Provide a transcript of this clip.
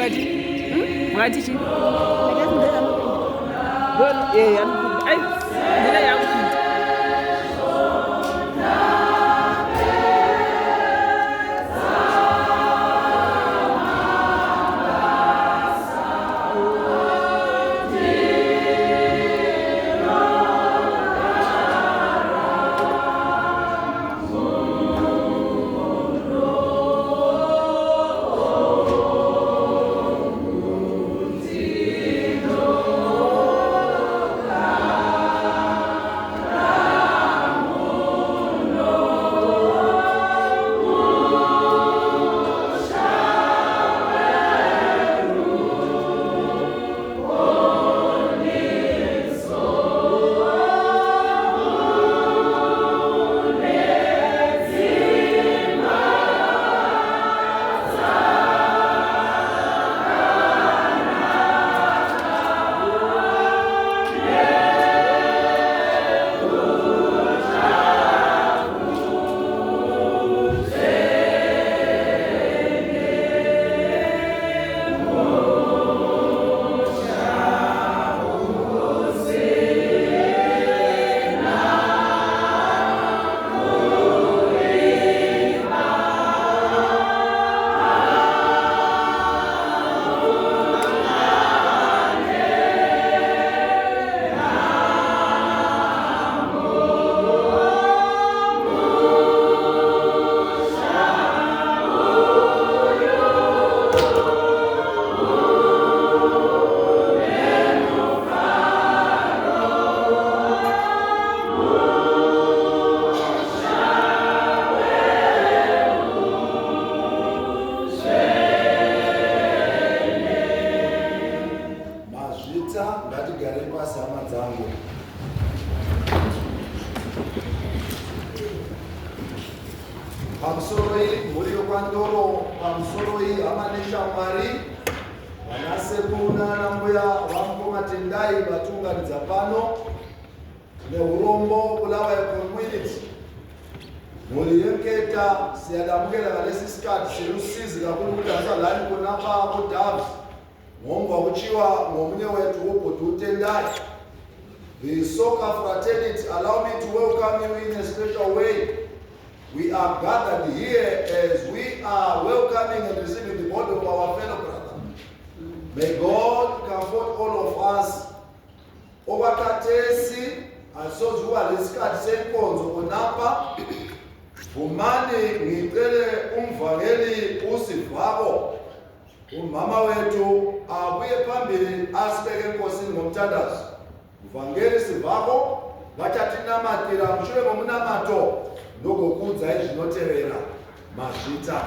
Mukati chi? Pamusoro muri kwandoro pamusoro amanesha Mwari vanasekuna nambuya vamukoma tendai vatunganidza pano neurombo kulawa community mhuri yeketa siyadamukela ngalesi sikati sirusizi kakulu kuti asalani kunapa kudhavhi mwomba kuchiwa mwomunye wetu wobhoti utendai. The Soka fraternity, allow me to welcome you in a special way. We are gathered here as we are welcoming and receiving the body of our fellow brother. May God comfort all of us. Obakatesi, asozuwa lesikati senkonzo konapa, umani ngicele umvangeli usivako. Umama wetu abuye phambili asibeke enkosini ngomthandazo. Uvangeli sivako vathatinamatira mushure momunamato ndogokudza izvinotevera mazvita.